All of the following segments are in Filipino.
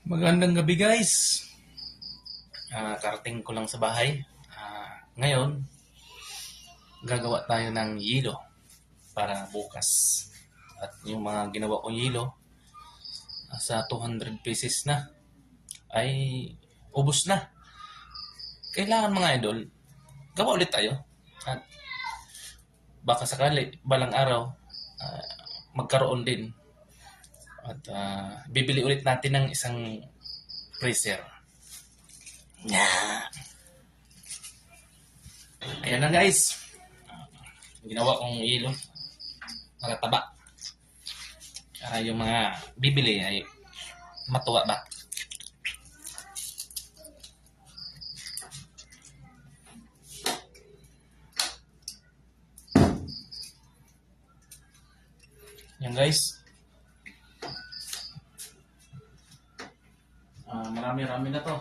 Magandang gabi guys. Karating ko lang sa bahay. Ngayon, gagawa tayo ng yelo para bukas. At yung mga ginawa kong yelo, sa 200 pieces na, ay ubos na. Kailangan mga idol, gawa ulit tayo. At baka sakali, balang araw, magkaroon din. At bibili ulit natin ng isang freezer. Ayan na guys. Ginawa kong yelo. Nakataba. Para yung mga bibili ay matuwa ba. Yan guys. Marami-rami na to.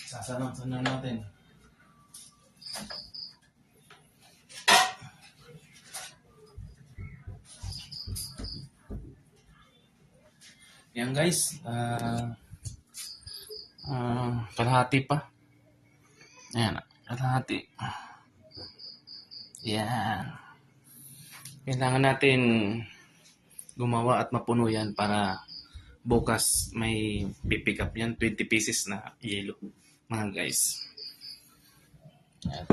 Sasanang-sanang natin. Yan guys. Kalahati pa. Ayan. Kalahati. Yan. Kailangan natin gumawa at mapuno yan para bukas may pipick up yan. 20 pieces na yelo. Mga guys. Yan.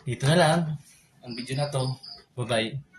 Dito na lang ang video na to. Bye-bye.